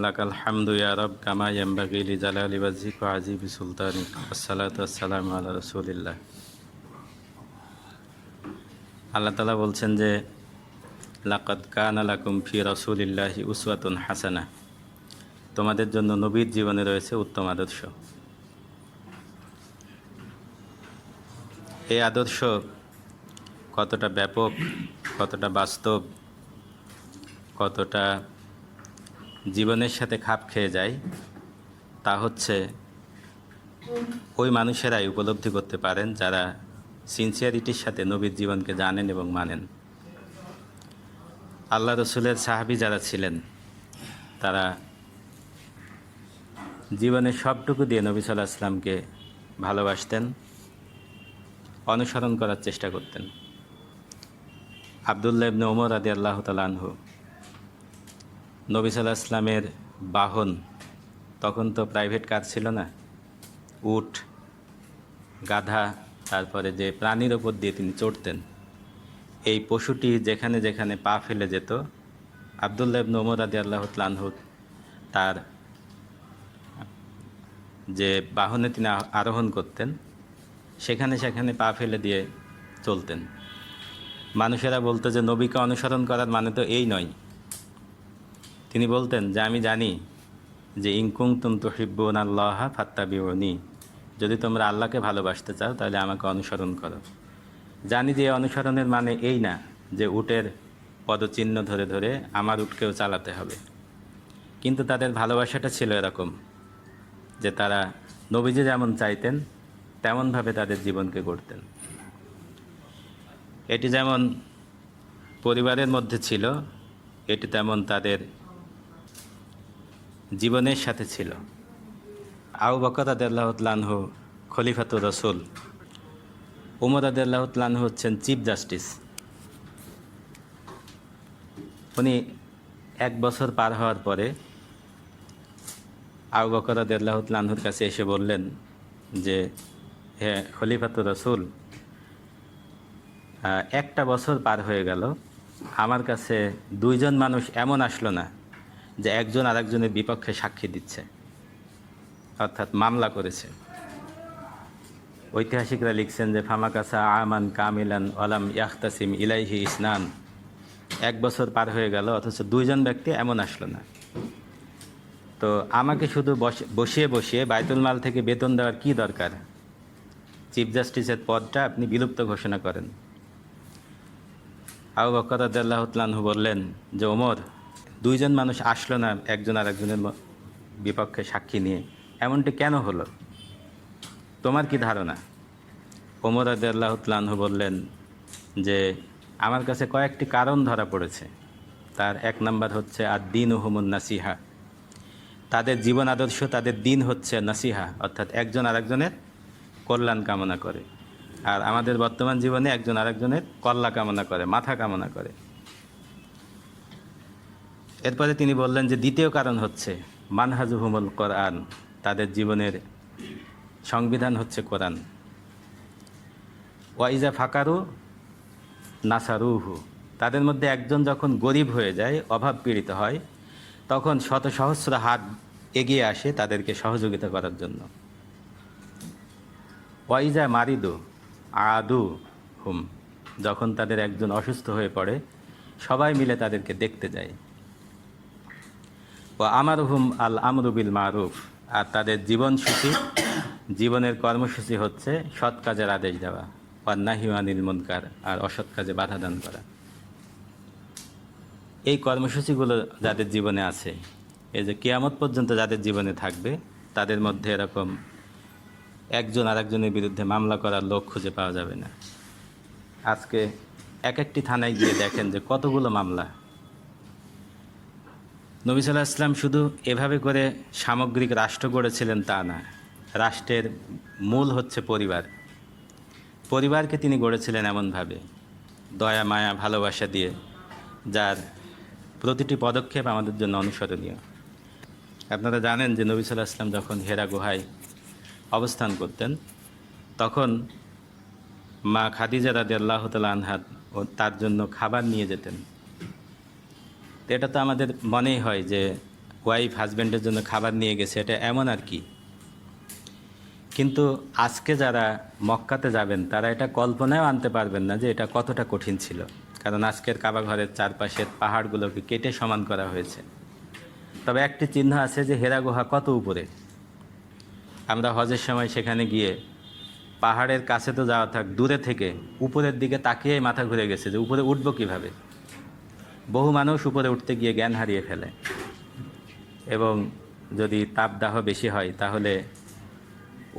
লাকাল হামদু ইয়া রব কামা ইয়ামবাগি লিজালালি ওয়াজহিকা ওয়া আযীমি সুলতানিক আসসালাতু ওয়াসসালামু আলা রাসূলিল্লাহ। আল্লাহ তাআলা বলছেন যে লাকাদ কানা লাকুম ফি রাসূলিল্লাহি উসওয়াতুন হাসানাহ, তোমাদের জন্য নবীর জীবনে রয়েছে উত্তম আদর্শ। এই আদর্শ কতটা ব্যাপক, কতটা বাস্তব, কতটা জীবনের সাথে খাপ খেয়ে যায়, তা হচ্ছে ওই মানুষেরাই উপলব্ধি করতে পারেন যারা সিনসিয়ারিটির সাথে নবীর জীবনকে জানেন এবং মানেন। আল্লাহ রসুলের সাহাবী যারা ছিলেন তারা জীবনের সবটুকু দিয়ে নবী সাল্লাল্লাহু আলাইহি ওয়াসাল্লামকে ভালোবাসতেন, অনুসরণ করার চেষ্টা করতেন। আব্দুল্লাহ ইবনে ওমর রাদিয়াল্লাহু তাআলা আনহু নবী সাল্লাল্লাহু আলাইহি ওয়াসাল্লামের বাহন, তখন তো প্রাইভেট কার ছিল না, উট, গাধা, তারপরে যে প্রাণীর ওপর দিয়ে তিনি চড়তেন, এই পশুটি যেখানে যেখানে পা ফেলে যেত, আব্দুল্লাহ ইবনে ওমর রাদিয়াল্লাহু তাআলা আনহু তার যে বাহনে তিনি আরোহণ করতেন সেখানে সেখানে পা ফেলে দিয়ে চলতেন। মানুষেরা বলতো যে নবীকে অনুসরণ করার মানে তো এই নয়। তিনি বলতেন যে আমি জানি যে ইন কুনতুম তুহিব্বুনাল্লাহা ফাত্তাবিউনি, যদি তোমরা আল্লাহকে ভালোবাসতে চাও তাহলে আমাকে অনুসরণ করো। জানি যে অনুসরণের মানে এই না যে উটের পদচিহ্ন ধরে ধরে আমার উটকেও চালাতে হবে, কিন্তু তাদের ভালোবাসাটা ছিল এরকম যে তারা নবীজি যেমন চাইতেন তেমনভাবে তাদের জীবনকে গড়তেন। এটি যেমন পরিবারের মধ্যে ছিল, এটি তেমন তাদের জীবনের সাথে ছিল। আবু বকর রাদিয়াল্লাহু তাআলা আনহু খলিফাতুর রাসূল, ওমর রাদিয়াল্লাহু তাআলা আনহু হচ্ছেন চিফ জাস্টিস। উনি 1 বছর পার হওয়ার পরে আবু বকর রাদিয়াল্লাহু তাআলা আনহুর কাছে এসে বললেন যে হে খলিফাতুর রাসূল, 1টা বছর পার হয়ে গেল, আমার কাছে 2 জন মানুষ এমন আসলো না যে একজন আরেকজনের বিপক্ষে সাক্ষী দিচ্ছে, অর্থাৎ মামলা করেছে। ঐতিহাসিকরা লিখছেন যে ফামাকাসা আমান কামিলান ওয়ালাম ইয়াখতাসিম ইলাইহি ইসনান, 1 বছর পার হয়ে গেল অথচ 2 জন ব্যক্তি এমন আসলো না। তো আমাকে শুধু বসিয়ে বসিয়ে বাইতুল মাল থেকে বেতন দেওয়ার কি দরকার? চিফ জাস্টিসের পদটা আপনি বিলুপ্ত ঘোষণা করেন। আবু বকর রাদিয়াল্লাহু তাআলা আনহু বললেন যে ওমর, 2 জন মানুষ আসলো না একজন আরেকজনের বিপক্ষে সাক্ষী নিয়ে, এমনটি কেন হলো? তোমার কি ধারণা? ওমর রাদিয়াল্লাহু তাআলা আনহু বললেন যে আমার কাছে কয়েকটি কারণ ধরা পড়েছে। তার 1 নাম্বার হচ্ছে আদ-দীনুহুমুন নাসিহা, তাদের জীবন আদর্শ, তাদের দিন হচ্ছে নাসিহা, অর্থাৎ একজন আরেকজনের কল্যাণ কামনা করে। আর আমাদের বর্তমান জীবনে একজন আরেকজনের কল্যাণ কামনা করে, মাথা কামনা করে। এরপরে তিনি বললেন যে দ্বিতীয় কারণ হচ্ছে মানহাজুহুমুল কোরআন, তাদের জীবনের সংবিধান হচ্ছে কোরআন। ওয়াইজা ফাকারু নাসারুহু, তাদের মধ্যে একজন যখন গরিব হয়ে যায়, অভাব পীড়িত হয়, তখন শত সহস্র হাত এগিয়ে আসে তাদেরকে সহযোগিতা করার জন্য। ওয়াইজা মারিদু আদু হুম, যখন তাদের একজন অসুস্থ হয়ে পড়ে সবাই মিলে তাদেরকে দেখতে যায়। ও আমারুহুম আল আমরু বিল মারুফ, আর তাদের জীবনের কর্মসূচি হচ্ছে সৎ কাজের আদেশ দেওয়া, ওয়ান নাহি আনিল মুনকার, আর অসৎ কাজে বাধা দান করা। এই কর্মসূচিগুলো যাদের জীবনে আছে, এই যে কিয়ামত পর্যন্ত যাদের জীবনে থাকবে, তাদের মধ্যে এরকম একজন আরেকজনের বিরুদ্ধে মামলা করার লোক খুঁজে পাওয়া যাবে না। আজকে একটি থানায় গিয়ে দেখেন যে কতগুলো মামলা। নবী সাল্লাল্লাহু আলাইহি ওয়াসাল্লাম শুধু এভাবে করে সামগ্রিক রাষ্ট্র গড়েছিলেন তা না, রাষ্ট্রের মূল হচ্ছে পরিবার। পরিবারকে তিনি গড়েছিলেন এমনভাবে দয়া, মায়া, ভালোবাসা দিয়ে, যার প্রতিটি পদক্ষেপ আমাদের জন্য অনুসরণীয়। আপনারা জানেন যে নবী সাল্লাল্লাহু আলাইহি ওয়াসাল্লাম যখন হেরা গুহায় অবস্থান করতেন, তখন মা খাদিজা রাদিয়াল্লাহু তাআলা আনহা তার জন্য খাবার নিয়ে যেতেন। এটা তো আমাদের মনেই হয় যে ওয়াইফ হাজব্যান্ডের জন্য খাবার নিয়ে গেছে, এটা এমন আর কি। কিন্তু আজকে যারা মক্কাতে যাবেন তারা এটা কল্পনাও আনতে পারবেন না যে এটা কতটা কঠিন ছিল, কারণ আজকের কাবা ঘরের চারপাশের পাহাড়গুলোকে কেটে সমান করা হয়েছে। তবে একটি চিহ্ন আছে যে হেরা গুহা কত উপরে। আমরা হজের সময় সেখানে গিয়ে পাহাড়ের কাছে তো যাওয়া থাক, দূরে থেকে উপরের দিকে তাকিয়ে মাথা ঘুরে গেছে যে উপরে উঠবো কীভাবে। বহু মানুষ উপরে উঠতে গিয়ে জ্ঞান হারিয়ে ফেলে, এবং যদি তাপদাহ বেশি হয় তাহলে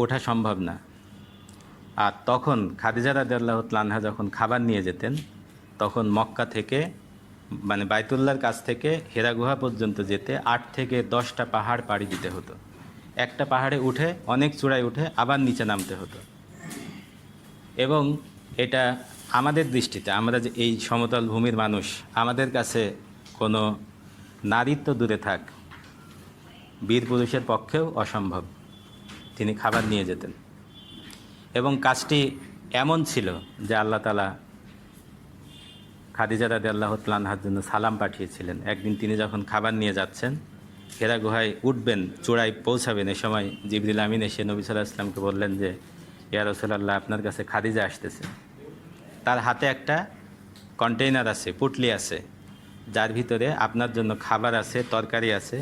ওঠা সম্ভব না। আর তখন খাদিজা রাদিয়াল্লাহু তাআলা আনহা যখন খাবার নিয়ে যেতেন, তখন মক্কা থেকে মানে বাইতুল্লাহর কাছ থেকে হেরা গুহা পর্যন্ত যেতে 8 থেকে 10টা পাহাড় পাড়ি দিতে হতো। একটা পাহাড়ে উঠে অনেক চূড়ায় উঠে আবার নিচে নামতে হতো। এবং এটা আমাদের দৃষ্টিতে, আমরা যে এই সমতল ভূমির মানুষ, আমাদের কাছে কোনো নারীত্ব দূরে থাক, বীর পুরুষের পক্ষেও অসম্ভব। তিনি খাবার নিয়ে যেতেন এবং কাজটি এমন ছিল যে আল্লাহ তাআলা খাদিজা রাদিয়াল্লাহু তাআলা আনহার জন্য সালাম পাঠিয়েছিলেন। একদিন তিনি যখন খাবার নিয়ে যাচ্ছেন, হেরা গুহায় উঠবেন, চূড়ায় পৌঁছাবেন, এ সময় জিবরিল আমিন এসে নবী সাল্লাল্লাহু আলাইহি ওয়াসাল্লামকে বললেন যে ইয়া রাসূলুল্লাহ, আপনার কাছে খাদিজা আসতেছে। তার হাতে একটা কন্টেইনার আছে, পুটলি আছে, যার ভিতরে আপনার জন্য খাবার আছে, তরকারি আছে।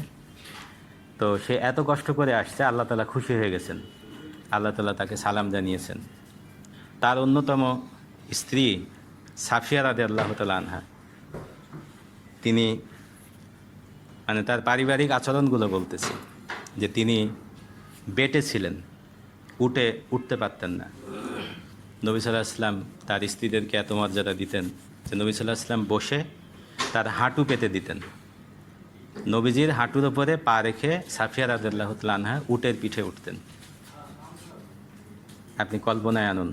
তো সে এত কষ্ট করে আসছে, আল্লাহ তাআলা খুশি হয়ে গেছেন, আল্লাহ তাআলা তাকে সালাম জানিয়েছেন। তার অন্যতম স্ত্রী সাফিয়া রাদিয়াল্লাহু তাআলা আনহা, তিনি মানে তার পারিবারিক আচরণগুলো বলতেছি যে তিনি বেটে ছিলেন, উঠতে পারতেন না। নবী সাল্লাল্লাহু আলাইহি ওয়াসাল্লাম তার স্ত্রীদেরকে এত মর্যাদা দিতেন যে নবী সাল্লাল্লাহু আলাইহি ওয়াসাল্লাম বসে তার হাঁটু পেতে দিতেন। নবীজির হাঁটুর ওপরে পা রেখে সাফিয়া রাদিয়াল্লাহু তাআলা আনহা উটের পিঠে উঠতেন। আপনি কল্পনায় আনুন।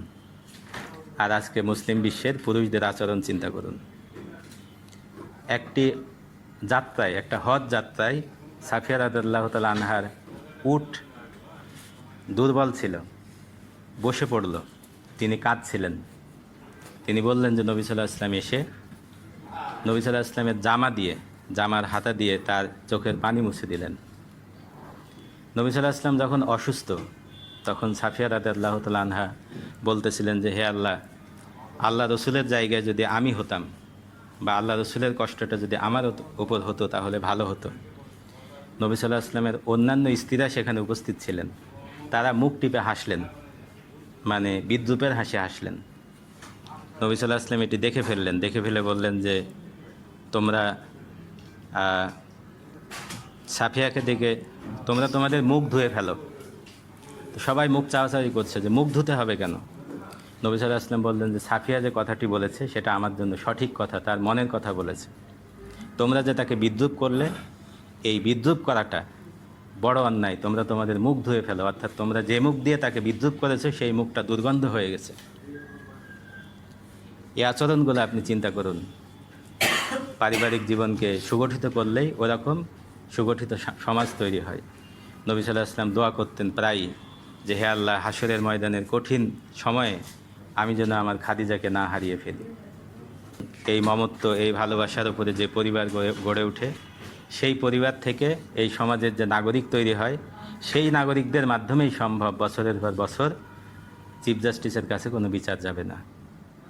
আর আজকে মুসলিম বিশ্বের পুরুষদের আচরণ চিন্তা করুন। একটি যাত্রায়, একটা হজ যাত্রায় সাফিয়া রাদিয়াল্লাহু তাআলা আনহার উট দুর্বল ছিল, বসে পড়ল, তিনি কাঁদছিলেন। তিনি বললেন যে নবী সাল্লাল্লাহু আলাইহি ওয়াসাল্লাম এসে নবী সাল্লাল্লাহু আলাইহি ওয়াসাল্লামের জামার হাতা দিয়ে তার চোখের পানি মুছে দিলেন। নবী সাল্লাল্লাহু আলাইহি ওয়াসাল্লাম যখন অসুস্থ, তখন সাফিয়া রাদিয়াল্লাহু তাআলা আনহা বলতেছিলেন যে হে আল্লাহ, আল্লাহ রসুলের জায়গায় যদি আমি হতাম বা আল্লাহ রসুলের কষ্টটা যদি আমার উপর হতো তাহলে ভালো হতো। নবী সাল্লাল্লাহু আলাইহি ওয়াসাল্লামের অন্যান্য স্ত্রীরা সেখানে উপস্থিত ছিলেন, তারা মুখ টিপে হাসলেন, মানে বিদ্রূপের হাসি হাসলেন। নবী সাল্লাল্লাহু আলাইহি ওয়াসাল্লাম এটি দেখে ফেললেন, দেখে ফেলে বললেন যে তোমরা সাফিয়াকে দেখে তোমরা তোমাদের মুখ ধুয়ে ফেলো। তো সবাই মুখ চাওয়াচাওয়ি করছে যে মুখ ধুতে হবে কেন। নবী সাল্লাল্লাহু আলাইহি ওয়াসাল্লাম বললেন যে সাফিয়া যে কথাটি বলেছে সেটা আমার জন্য সঠিক কথা, তার মনের কথা বলেছে। তোমরা যে তাকে বিদ্রূপ করলে, এই বিদ্রূপ করাটা বড় অন্যায়, তোমরা তোমাদের মুখ ধুয়ে ফেলো। অর্থাৎ তোমরা যে মুখ দিয়ে তাকে বিদ্রূপ করেছো সেই মুখটা দুর্গন্ধ হয়ে গেছে। এই আচরণগুলো আপনি চিন্তা করুন। পারিবারিক জীবনকে সুগঠিত করলেই ওরকম সুগঠিত সমাজ তৈরি হয়। নবী সাল্লাল্লাহু আলাইহি ওয়াসাল্লাম দোয়া করতেন প্রায়ই যে হে আল্লাহ, হাসরের ময়দানের কঠিন সময়ে আমি যেন আমার খাদিজাকে না হারিয়ে ফেলি। এই মমত্ব, এই ভালোবাসার উপরে যে পরিবার গড়ে ওঠে, সেই পরিবার থেকে এই সমাজের যে নাগরিক তৈরি হয়, সেই নাগরিকদের মাধ্যমেই সম্ভব বছরের পর বছর চিফ জাস্টিসের কাছে কোনো বিচার যাবে না।